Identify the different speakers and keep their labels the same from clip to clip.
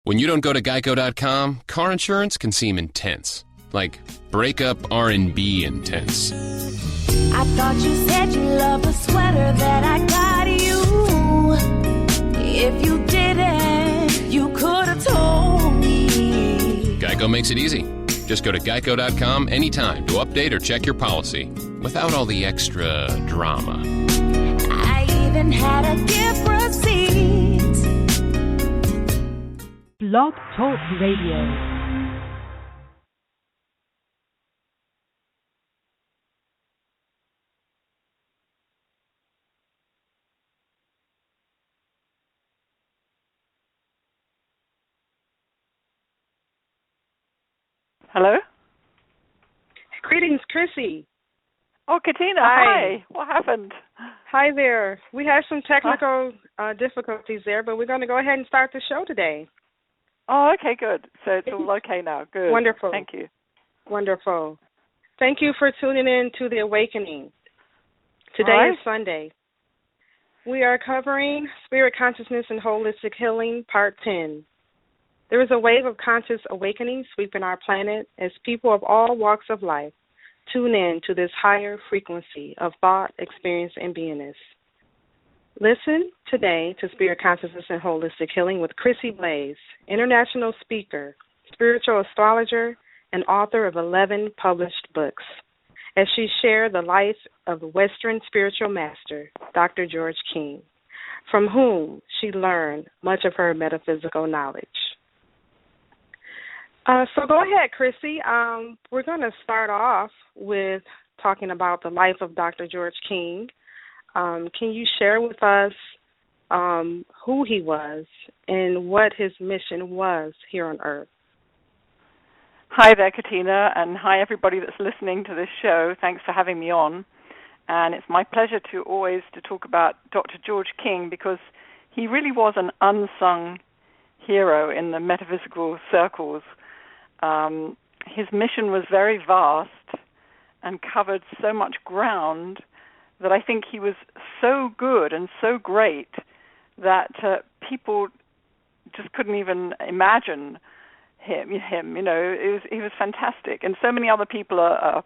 Speaker 1: When you don't go to Geico.com, car insurance can seem intense. Like breakup R&B intense.
Speaker 2: I thought you said you loved the sweater that I got you. If you didn't, you could have told me.
Speaker 1: Geico makes it easy. Just go to Geico.com anytime to update or check your policy without all the extra drama.
Speaker 2: I even had a gift receipt.
Speaker 3: Blog Talk Radio.
Speaker 4: Hello?
Speaker 5: Greetings, Chrissie.
Speaker 4: Oh, Katina, hi. What happened?
Speaker 5: Hi there. We had some technical difficulties there, but we're going to go ahead and start the show today.
Speaker 4: Oh, okay, good. So it's all okay now. Good.
Speaker 5: Wonderful.
Speaker 4: Thank you.
Speaker 5: Wonderful. Thank you for tuning in to The Awakening. Today is Sunday. We are covering Spirit Consciousness and Holistic Healing, Part 10. There is a wave of conscious awakening sweeping our planet as people of all walks of life tune in to this higher frequency of thought, experience, and beingness. Listen today to Spirit Consciousness and Holistic Healing with Chrissie Blaze, international speaker, spiritual astrologer, and author of 11 published books, as she shared the life of Western spiritual master, Dr. George King, from whom she learned much of her metaphysical knowledge. So go ahead, Chrissie. We're going to start off with talking about the life of Dr. George King. Can you share with us who he was and what his mission was here on Earth?
Speaker 4: Hi there, Katina, and hi everybody that's listening to this show. Thanks for having me on. And it's my pleasure to talk about Dr. George King, because he really was an unsung hero in the metaphysical circles. His mission was very vast and covered so much ground that I think he was so good and so great that people just couldn't even imagine him. You know, he was fantastic, and so many other people are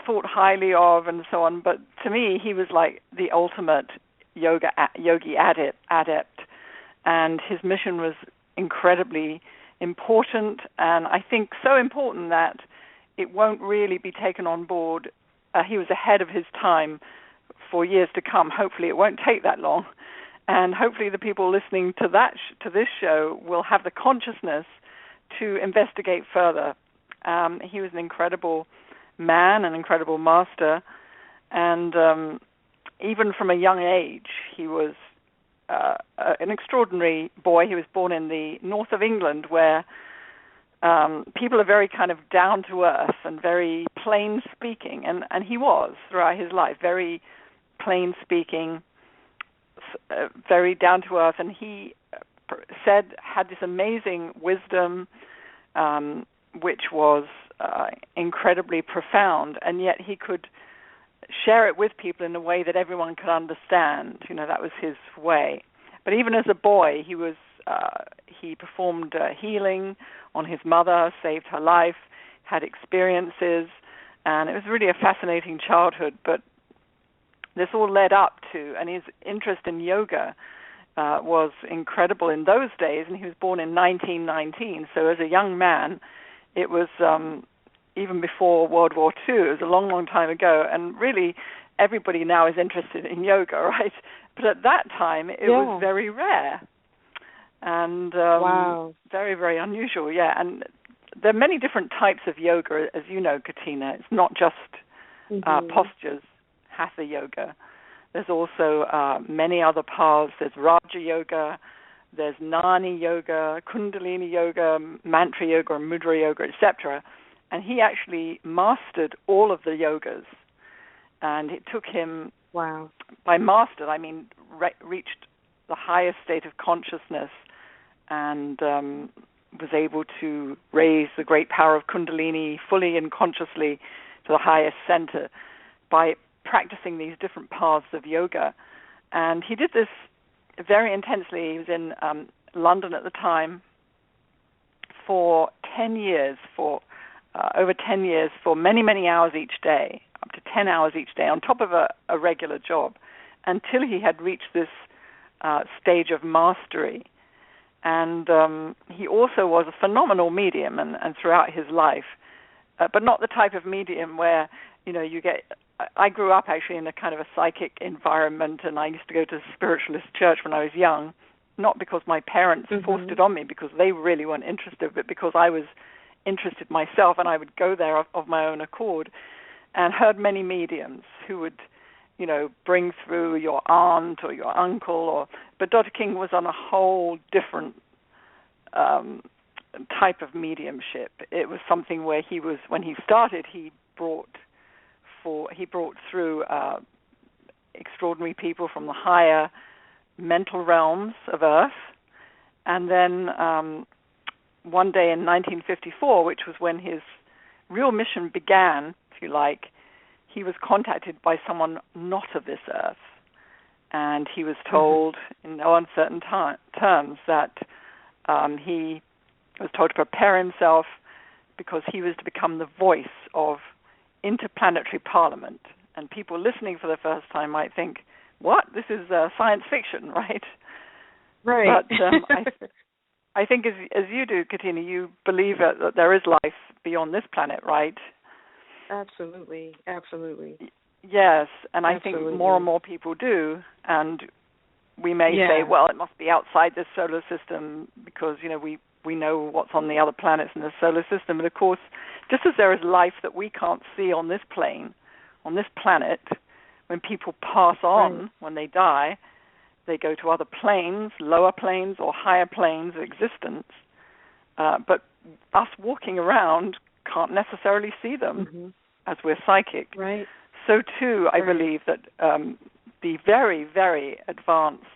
Speaker 4: thought highly of and so on. But to me, he was like the ultimate yogi adept, and his mission was incredibly important, and I think so important that it won't really be taken on board. He was ahead of his time for years to come. Hopefully it won't take that long, and hopefully the people listening to this show will have the consciousness to investigate further. He was an incredible man, an incredible master, and even from a young age he was an extraordinary boy. He was born in the north of England, where people are very kind of down to earth and very plain speaking, and he was throughout his life very plain speaking, very down to earth, and he had this amazing wisdom, which was incredibly profound, and yet he could share it with people in a way that everyone could understand. You know, that was his way. But even as a boy, he performed healing on his mother, saved her life, had experiences, and it was really a fascinating childhood. But this all led up to, and his interest in yoga was incredible in those days, and he was born in 1919. So as a young man, it was even before World War II. It was a long, long time ago, and really everybody now is interested in yoga, right? But at that time, it was very rare and very, very unusual, And there are many different types of yoga, as you know, Katina. It's not just postures, hatha yoga. There's also many other paths. There's Raja yoga, there's Nani yoga, Kundalini yoga, Mantra yoga, Mudra yoga, etc. And he actually mastered all of the yogas. And it took him, by mastered, I mean reached the highest state of consciousness and was able to raise the great power of Kundalini fully and consciously to the highest center by practicing these different paths of yoga. And he did this very intensely. He was in London at the time for 10 years, over 10 years, for many, many hours each day, up to 10 hours each day, on top of a regular job, until he had reached this stage of mastery. And he also was a phenomenal medium and throughout his life, but not the type of medium where, you get... I grew up actually in a kind of a psychic environment, and I used to go to spiritualist church when I was young, not because my parents forced it on me, because they really weren't interested, but because I was interested myself, and I would go there of my own accord, and heard many mediums who would, bring through your aunt or your uncle, but Dr. King was on a whole different type of mediumship. It was something where when he started, he brought through extraordinary people from the higher mental realms of Earth, and then one day in 1954, which was when his real mission began, if you like, he was contacted by someone not of this Earth, and he was told in no uncertain terms that he was told to prepare himself because he was to become the voice of interplanetary parliament. And people listening for the first time might think, what? This is science fiction, right?
Speaker 5: Right.
Speaker 4: But I think as you do, Katina, you believe that there is life beyond this planet, right?
Speaker 5: Absolutely.
Speaker 4: Yes, and I
Speaker 5: Absolutely.
Speaker 4: think more and more people do, and we may say, well, it must be outside this solar system because, we know what's on the other planets in the solar system. And of course, just as there is life that we can't see on this plane, on this planet, when people pass on, when they die, they go to other planes, lower planes or higher planes of existence. But us walking around can't necessarily see them as we're psychic.
Speaker 5: Right.
Speaker 4: So too, I believe that the very, very advanced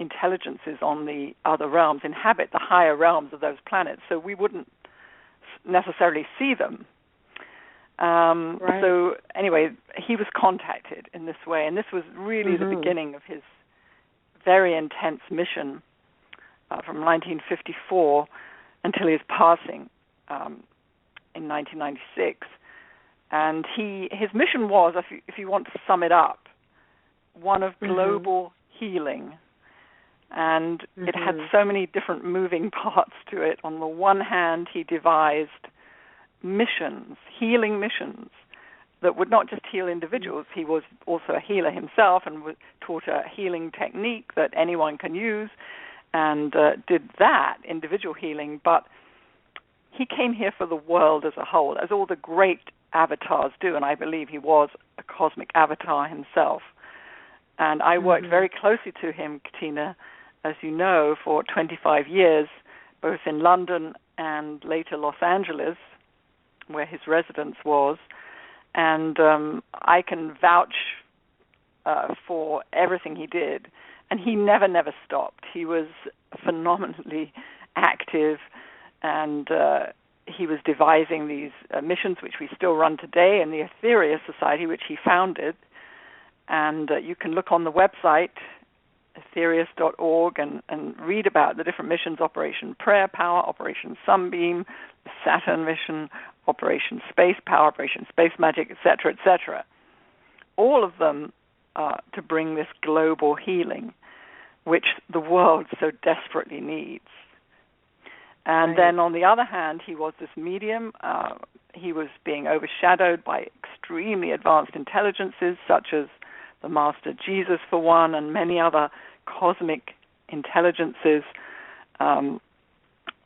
Speaker 4: intelligences on the other realms inhabit the higher realms of those planets, so we wouldn't necessarily see them. So anyway, he was contacted in this way, and this was really the beginning of his very intense mission from 1954 until his passing in 1996. And his mission was, if you want to sum it up, one of global healing. And it had so many different moving parts to it. On the one hand, he devised missions, healing missions, that would not just heal individuals. He was also a healer himself and taught a healing technique that anyone can use and did that, individual healing. But he came here for the world as a whole, as all the great avatars do, and I believe he was a cosmic avatar himself. And I worked very closely to him, Katina, as you know, for 25 years, both in London and later Los Angeles, where his residence was. And I can vouch for everything he did. And he never stopped. He was phenomenally active, and he was devising these missions, which we still run today, in the Etheria Society, which he founded. And you can look on the website, ethereus.org, and read about the different missions: Operation Prayer Power, Operation Sunbeam, the Saturn mission, Operation Space Power, Operation Space Magic, etc., etc. All of them to bring this global healing, which the world so desperately needs. And then on the other hand, he was this medium. He was being overshadowed by extremely advanced intelligences, such as the Master Jesus, for one, and many other cosmic intelligences. On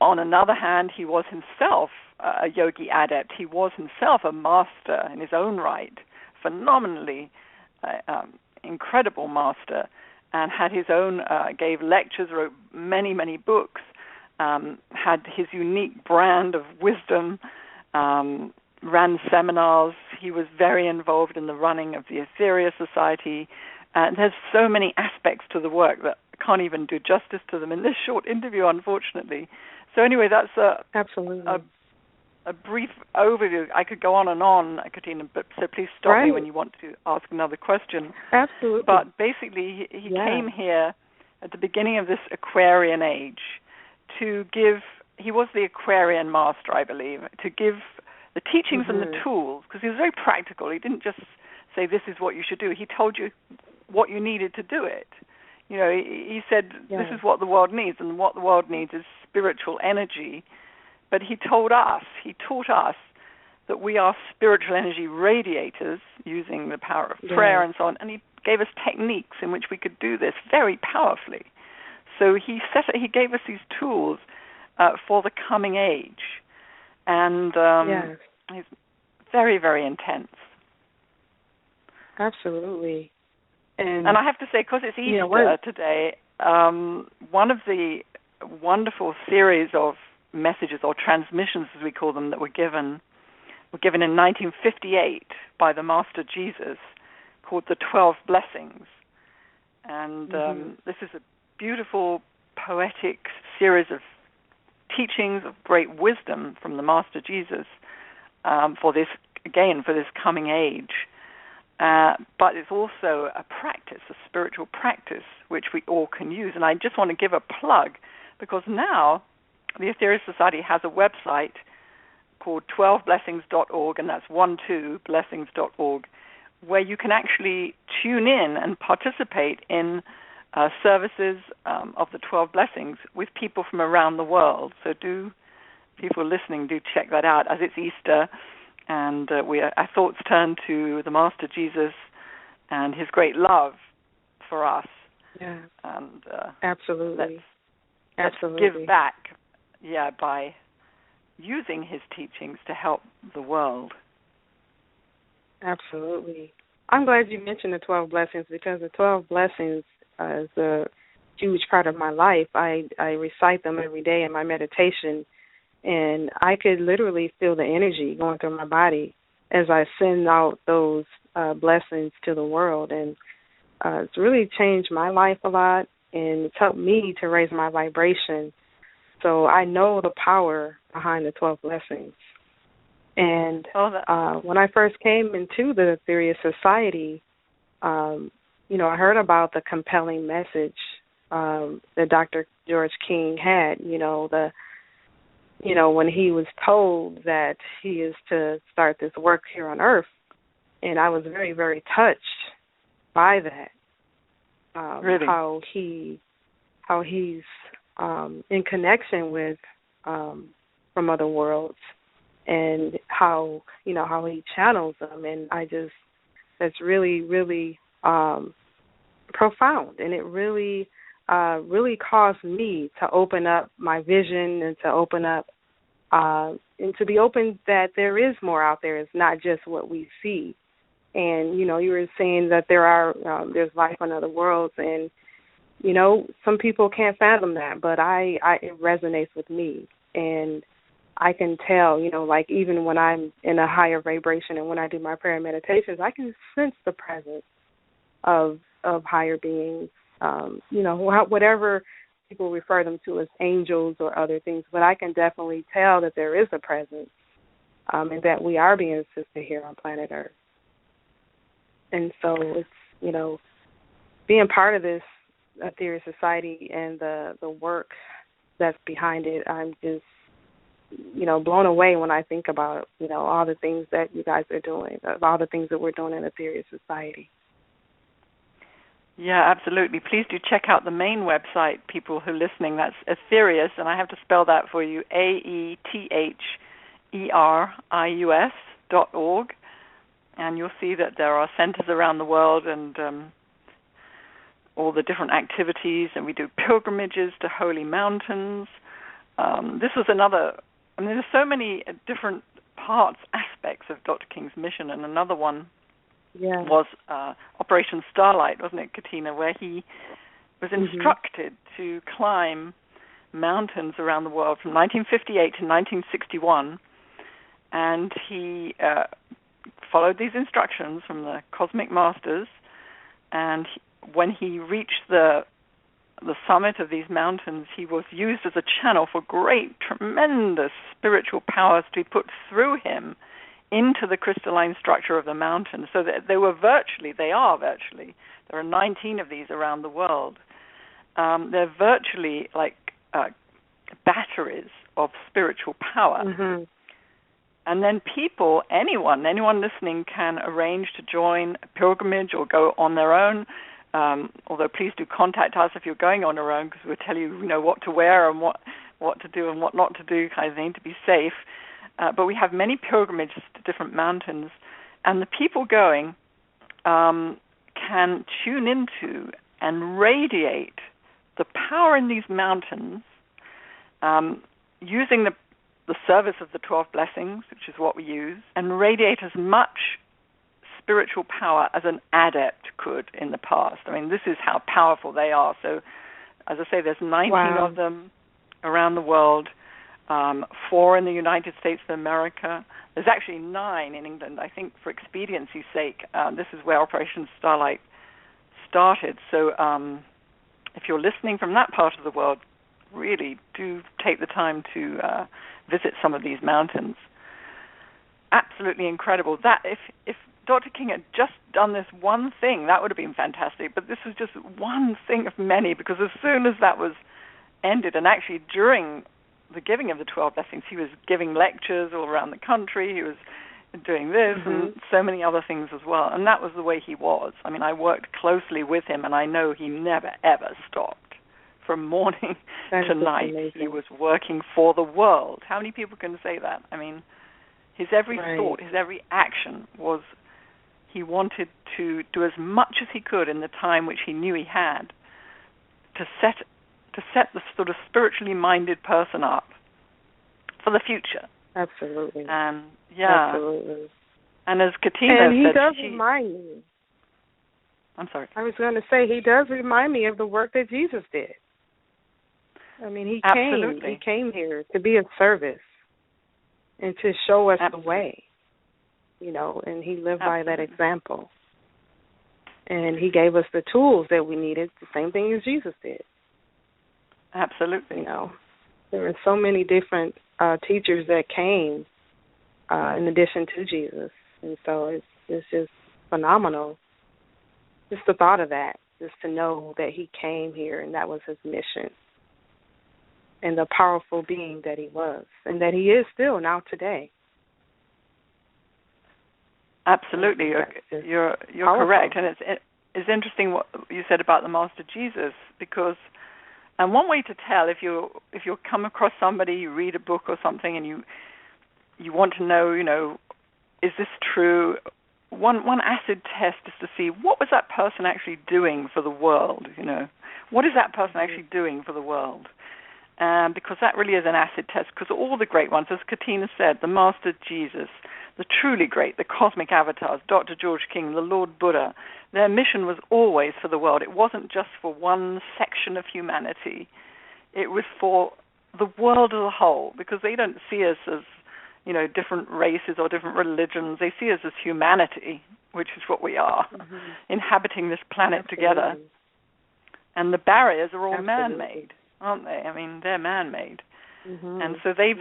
Speaker 4: another hand, he was himself a yogi adept. He was himself a master in his own right, phenomenally incredible master, and had his own, gave lectures, wrote many, many books, had his unique brand of wisdom, ran seminars. He was very involved in the running of the Etheria Society. And there's so many aspects to the work that I can't even do justice to them in this short interview, unfortunately. So anyway, that's a brief overview. I could go on, Katina, but so please stop me when you want to ask another question.
Speaker 5: Absolutely.
Speaker 4: But basically, he came here at the beginning of this Aquarian age to give, he was the Aquarian master, I believe, to give the teachings and the tools, because he was very practical. He didn't just say, this is what you should do. He told you what you needed to do it. You know, he said, this is what the world needs, and what the world needs is spiritual energy. But he taught us that we are spiritual energy radiators using the power of prayer and so on, and he gave us techniques in which we could do this very powerfully. So he gave us these tools for the coming age, and it's very, very intense.
Speaker 5: Absolutely. And
Speaker 4: I have to say, because it's Easter today, one of the wonderful series of messages or transmissions, as we call them, that were given in 1958 by the Master Jesus, called the 12 Blessings. And this is a beautiful, poetic series of teachings of great wisdom from the Master Jesus for this coming age. But it's also a practice, a spiritual practice, which we all can use. And I just want to give a plug, because now the Aetherius Society has a website called 12blessings.org, and that's 12blessings.org, where you can actually tune in and participate in services of the 12 Blessings with people from around the world. So people listening, do check that out, as it's Easter, and our thoughts turn to the Master Jesus and his great love for us.
Speaker 5: Yeah.
Speaker 4: And
Speaker 5: absolutely.
Speaker 4: Let's give back, by using his teachings to help the world.
Speaker 5: Absolutely. I'm glad you mentioned the 12 Blessings, because the 12 Blessings is a huge part of my life. I recite them every day in my meditation, and I could literally feel the energy going through my body as I send out those blessings to the world. And it's really changed my life a lot, and it's helped me to raise my vibration. So I know the power behind the 12 Blessings. And when I first came into the Aetherius Society, I heard about the compelling message that Dr. George King had, when he was told that he is to start this work here on Earth. And I was very, very touched by that,
Speaker 4: really?
Speaker 5: How he's in connection with from other worlds, and how he channels them. And that's really, really profound, and it really caused me to open up my vision, and to open up and to be open that there is more out there. It's not just what we see. And you were saying that there's life on other worlds, and some people can't fathom that, but it resonates with me, and I can tell, like even when I'm in a higher vibration and when I do my prayer and meditations, I can sense the presence of higher beings, whatever people refer them to as angels or other things, but I can definitely tell that there is a presence, and that we are being assisted here on planet Earth. And so it's, being part of this Aetherius Society and the work that's behind it, I'm just, blown away when I think about, all the things that you guys are doing, all the things that we're doing in Aetherius Society. Yeah, absolutely. Please do check out the main website, people who are listening. That's Aetherius, and I have to spell that for you, AETHERIUS.org. And you'll see that there are centers around the world, and all the different activities, and we do pilgrimages to holy mountains. This was another, there's so many different aspects of Dr. King's mission, and another one was Operation Starlight, wasn't it, Katina, where he was instructed to climb mountains around the world from 1958 to 1961, and he followed these instructions from the Cosmic Masters, and when he reached the summit of these mountains, he was used as a channel for great, tremendous spiritual powers to be put through him into the crystalline structure of the mountain. So that they are virtually, there are 19 of these around the world.
Speaker 4: they're virtually like batteries of spiritual power.
Speaker 5: Mm-hmm.
Speaker 4: And then people, anyone listening can arrange to join a pilgrimage or go on their own. Although please do contact us if you're going on your own, because we'll tell you, what to wear and what to do and what not to do, kind of thing, to be safe. But we have many pilgrimages to different mountains, and the people going can tune into and radiate the power in these mountains using the service of the 12 blessings, which is what we use, and radiate as much spiritual power as an adept could in the past. I mean, this is how powerful they are. So, as I say, there's 19 of them around the world, 4 in the United States of America. There's actually 9 in England. I think for expediency's sake, this is where Operation Starlight started. So if you're listening from that part of the world, really do take the time to visit some of these mountains. Absolutely incredible. That if Dr. King had just done this one thing, that would have been fantastic. But this was just one thing of many, because as soon as that was ended, and actually during the giving of the 12 blessings, he was giving lectures all around the country. He was doing this and so many other things as well. And that was the way he was. I mean, I worked closely with him, and I know he never, ever stopped. From morning to night, amazing. He was working for the world. How many people can say that? I mean, his every thought, his every action was he wanted to do as much as he could in the time which he knew he had to set the sort of spiritually minded person up for the future.
Speaker 5: Absolutely.
Speaker 4: And
Speaker 5: absolutely.
Speaker 4: And as Katina
Speaker 5: and he
Speaker 4: said,
Speaker 5: does remind me.
Speaker 4: I'm sorry.
Speaker 5: I was going to say, he does remind me of the work that Jesus did. I mean, he came here to be of service and to show us the way, and he lived by that example. And he gave us the tools that we needed, the same thing as Jesus did.
Speaker 4: Absolutely.
Speaker 5: There were so many different teachers that came in addition to Jesus. And so it's just phenomenal. Just the thought of that, just to know that he came here and that was his mission. And the powerful being that he was, and that he is still now today.
Speaker 4: Absolutely, you're correct, and it's interesting what you said about the Master Jesus, because, and one way to tell if you come across somebody, you read a book or something, and you want to know, is this true? One acid test is to see what was that person actually doing for the world. What is that person actually doing for the world? Because that really is an acid test, because all the great ones, as Katina said, the Master Jesus, the truly great, the cosmic avatars, Dr. George King, the Lord Buddha, their mission was always for the world. It wasn't just for one section of humanity. It was for the world as a whole, because they don't see us as, different races or different religions. They see us as humanity, which is what we are, inhabiting this planet together. And the barriers are all man-made, aren't they? I mean, they're man-made, and so they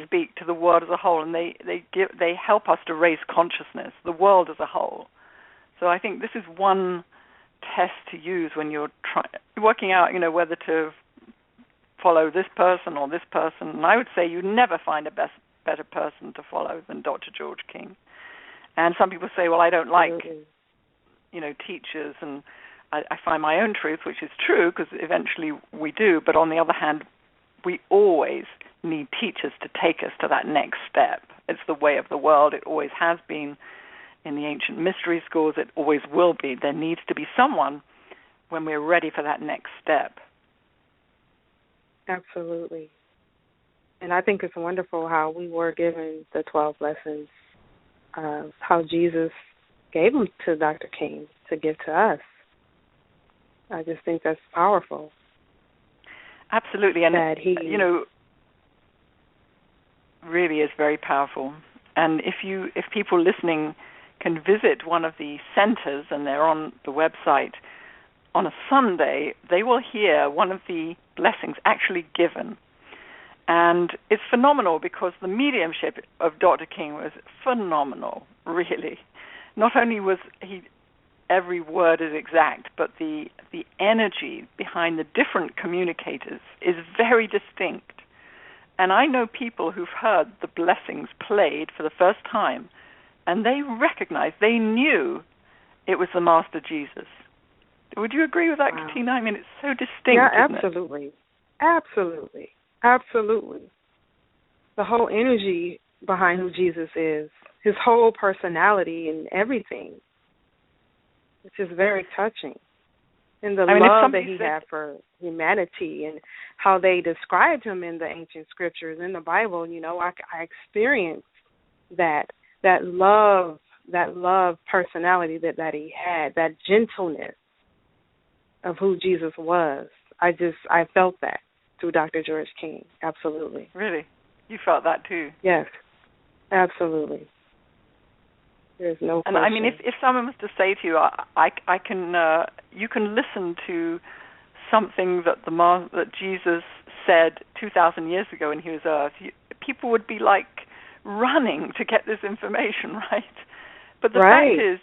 Speaker 4: speak to the world as a whole, and they help us to raise consciousness, the world as a whole. So I think this is one test to use when you're working out, whether to follow this person or this person. And I would say you never find a better person to follow than Dr. George King. And some people say, well, I don't like, teachers, and I find my own truth, which is true, because eventually we do. But on the other hand, we always need teachers to take us to that next step. It's the way of the world. It always has been in the ancient mystery schools. It always will be. There needs to be someone when we're ready for that next step.
Speaker 5: Absolutely. And I think it's wonderful how we were given the 12 lessons, how Jesus gave them to Dr. King to give to us. I just think that's powerful.
Speaker 4: Absolutely, and
Speaker 5: that he,
Speaker 4: really is very powerful. And if people listening can visit one of the centers, and they're on the website, on a Sunday, they will hear one of the blessings actually given. And it's phenomenal, because the mediumship of Dr. King was phenomenal, really. Not only was he every word is exact, but the energy behind the different communicators is very distinct. And I know people who've heard the blessings played for the first time, and they recognized, they knew it was the Master Jesus. Would you agree with that,
Speaker 5: Wow.
Speaker 4: Katina? I mean, it's so distinct,
Speaker 5: Yeah,
Speaker 4: isn't
Speaker 5: absolutely.
Speaker 4: it?
Speaker 5: Absolutely. Absolutely. The whole energy behind who Jesus is, his whole personality and everything, it's just very touching. And the love that he had for humanity and how they described him in the ancient scriptures, in the Bible, you know, I experienced that love personality that he had, that gentleness of who Jesus was. I felt that through Dr. George King. Absolutely.
Speaker 4: Really? You felt that too?
Speaker 5: Yes, absolutely. There's no question.
Speaker 4: And I mean, if someone was to say to you, I can, you can listen to something that Jesus said 2,000 years ago when he was Earth, people would be like running to get this information, right? But the fact is,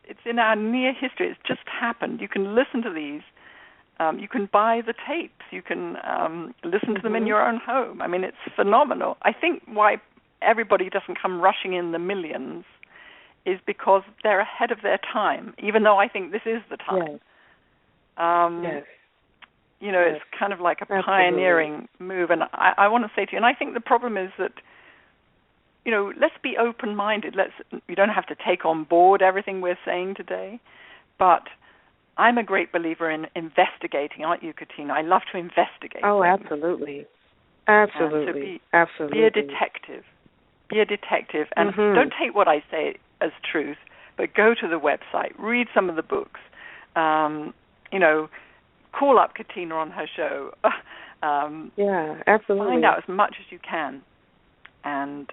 Speaker 4: it's in our near history. It's just happened. You can listen to these. You can buy the tapes. You can listen to them in your own home. I mean, it's phenomenal. I think why everybody doesn't come rushing in the millions is because they're ahead of their time, even though I think this is the time.
Speaker 5: Yes.
Speaker 4: You know, it's kind of like a pioneering move. And I want to say to you, and I think the problem is that, you know, let's be open-minded. You don't have to take on board everything we're saying today, but I'm a great believer in investigating, aren't you, Katina? I love to investigate.
Speaker 5: Oh,
Speaker 4: things.
Speaker 5: Absolutely. Absolutely. Absolutely.
Speaker 4: Be a detective. Be a detective. And don't take what I say as truth, but go to the website, read some of the books, you know, call up Katina on her show.
Speaker 5: Yeah, absolutely.
Speaker 4: Find out as much as you can. And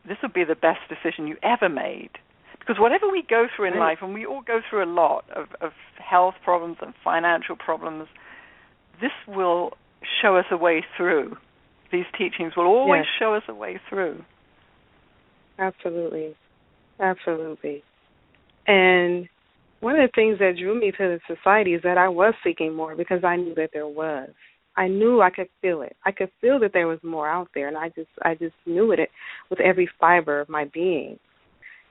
Speaker 4: this will be the best decision you ever made. Because whatever we go through in life, and we all go through a lot of health problems and financial problems, this will show us a way through. These teachings will always show us a way through.
Speaker 5: Absolutely. Absolutely. And one of the things that drew me to the society is that I was seeking more because I knew that there was. I knew I could feel it. I could feel that there was more out there, and I just knew it with every fiber of my being.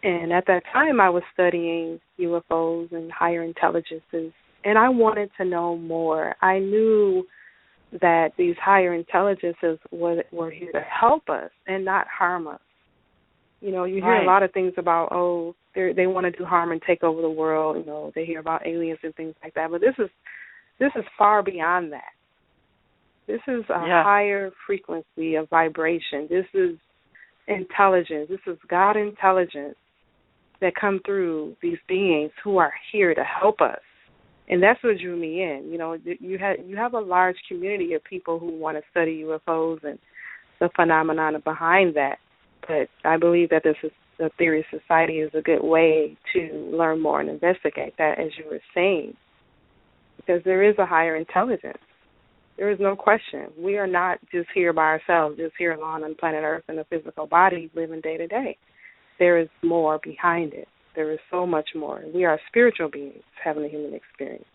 Speaker 5: And at that time, I was studying UFOs and higher intelligences, and I wanted to know more. I knew that these higher intelligences were here to help us and not harm us. You know, you hear a lot of things about, they want to do harm and take over the world. You know, they hear about aliens and things like that. But this is far beyond that. This is a higher frequency of vibration. This is intelligence. This is God intelligence that come through these beings who are here to help us. And that's what drew me in. You know, you have a large community of people who want to study UFOs and the phenomena behind that. But I believe that the Theory Society is a good way to learn more and investigate that, as you were saying, because there is a higher intelligence. There is no question. We are not just here by ourselves, just here alone on planet Earth in a physical body living day to day. There is more behind it. There is so much more. We are spiritual beings having a human experience.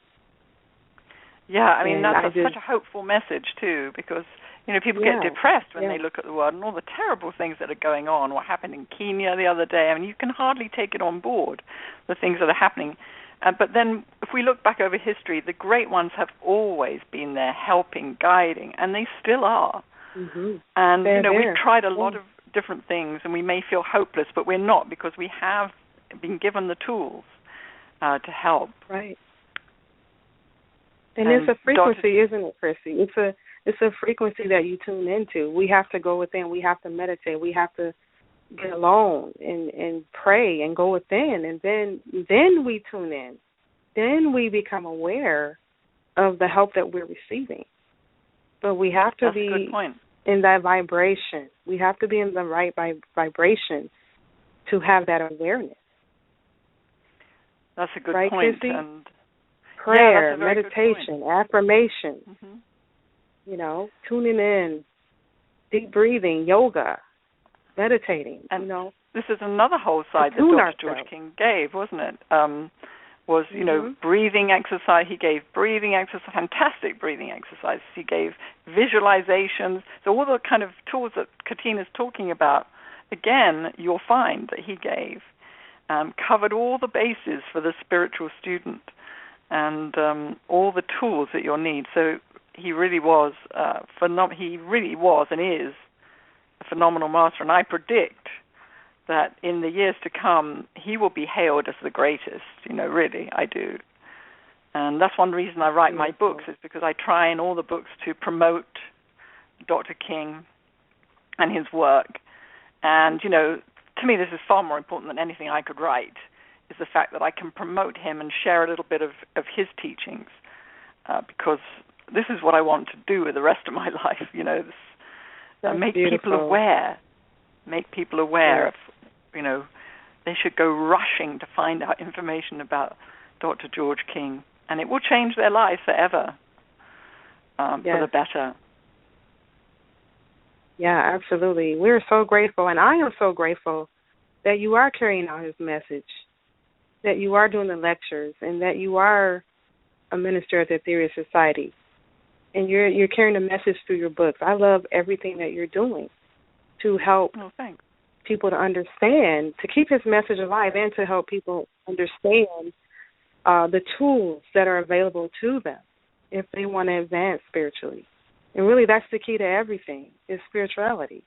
Speaker 4: Yeah, I mean, that's such a hopeful message, too, because, you know, people get depressed when they look at the world and all the terrible things that are going on. What happened in Kenya the other day, I mean, you can hardly take it on board, the things that are happening. But then if we look back over history, the great ones have always been there helping, guiding, and they still are.
Speaker 5: Mm-hmm.
Speaker 4: And, you know, we've tried a lot of different things, and we may feel hopeless, but we're not, because we have been given the tools to help.
Speaker 5: Right. And it's a frequency, isn't it, Chrissie? It's a frequency that you tune into. We have to go within. We have to meditate. We have to get alone and pray and go within, and then we tune in. Then we become aware of the help that we're receiving. But we have to be in that vibration. We have to be in the right vibration to have that awareness.
Speaker 4: That's a good
Speaker 5: right,
Speaker 4: point.
Speaker 5: Chrissie?
Speaker 4: And
Speaker 5: prayer, meditation, affirmation.
Speaker 4: Mm-hmm.
Speaker 5: You know, tuning in, deep breathing, yoga, meditating,
Speaker 4: And
Speaker 5: you know.
Speaker 4: this is another whole side that Dr. George King gave, wasn't it? Was, you know, breathing exercise. He gave breathing exercise, fantastic breathing exercises. He gave visualizations. So all the kind of tools that Katina's talking about, again, you'll find that he gave, covered all the bases for the spiritual student and all the tools that you'll need. So he really was he really was and is a phenomenal master. And I predict that in the years to come, he will be hailed as the greatest, you know, really, I do. And that's one reason I write my books, is because I try in all the books to promote Dr. King and his work. And, you know, to me this is far more important than anything I could write, is the fact that I can promote him and share a little bit of his teachings, because this is what I want to do with the rest of my life, you know, make people aware. Make people aware of, you know, they should go rushing to find out information about Dr. George King, and it will change their lives forever for the better. Yeah,
Speaker 5: absolutely. We're so grateful, and I am so grateful that you are carrying out his message, that you are doing the lectures, and that you are a minister at the Theory of Society, and you're carrying the message through your books. I love everything that you're doing to help people to understand, to keep his message alive, and to help people understand the tools that are available to them if they want to advance spiritually. And really, that's the key to everything, is spirituality.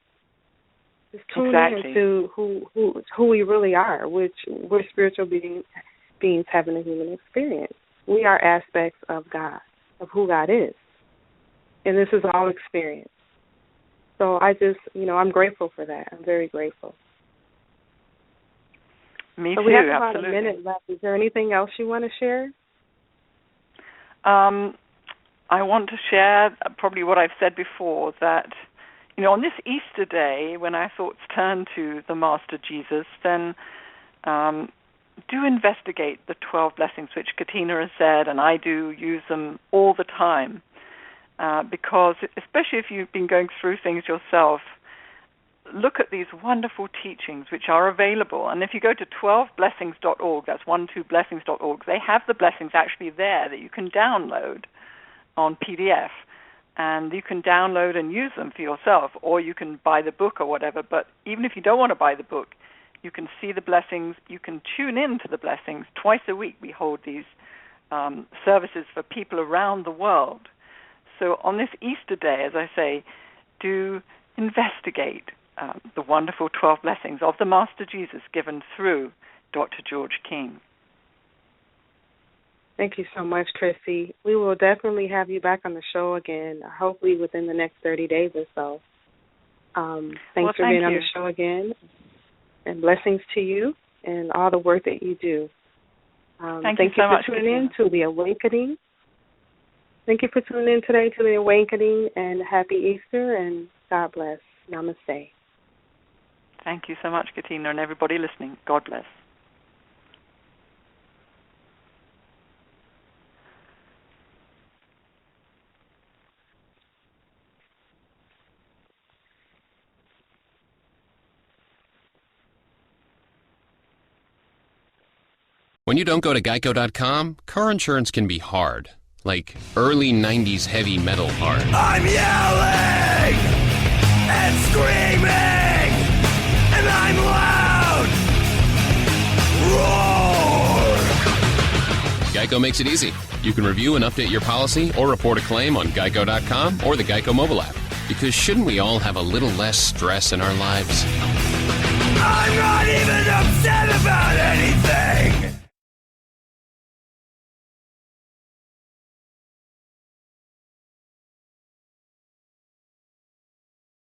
Speaker 5: Just tuning into who we really are, which we're spiritual beings having a human experience. We are aspects of God, of who God is. And this is all experience. So I just, you know, I'm grateful for that. I'm very grateful.
Speaker 4: Me
Speaker 5: too,
Speaker 4: we have
Speaker 5: about a minute left. Is there anything else you want to share?
Speaker 4: I want to share probably what I've said before, that, you know, on this Easter day, when our thoughts turn to the Master Jesus, then do investigate the 12 blessings, which Katina has said, and I do use them all the time. Because especially if you've been going through things yourself, look at these wonderful teachings which are available. And if you go to 12blessings.org, that's 12blessings.org, they have the blessings actually there that you can download on PDF. And you can download and use them for yourself, or you can buy the book or whatever. But even if you don't want to buy the book, you can see the blessings. You can tune in to the blessings. Twice a week we hold these services for people around the world. So on this Easter day, as I say, do investigate the wonderful 12 blessings of the Master Jesus given through Dr. George King.
Speaker 5: Thank you so much, Chrissie. We will definitely have you back on the show again, hopefully within the next 30 days or so. Thanks for being on the show again, and blessings to you and all the work that you do.
Speaker 4: Thank you so much
Speaker 5: for tuning in to The Awakening. Thank you for tuning in today to The Awakening, and happy Easter, and God bless. Namaste.
Speaker 4: Thank you so much, Katina, and everybody listening. God bless.
Speaker 1: When you don't go to geico.com, car insurance can be hard. Like early 90s heavy metal hard.
Speaker 6: I'm yelling and screaming, and I'm loud. Roar!
Speaker 1: Geico makes it easy. You can review and update your policy or report a claim on geico.com or the Geico mobile app. Because shouldn't we all have a little less stress in our lives?
Speaker 6: I'm not even upset about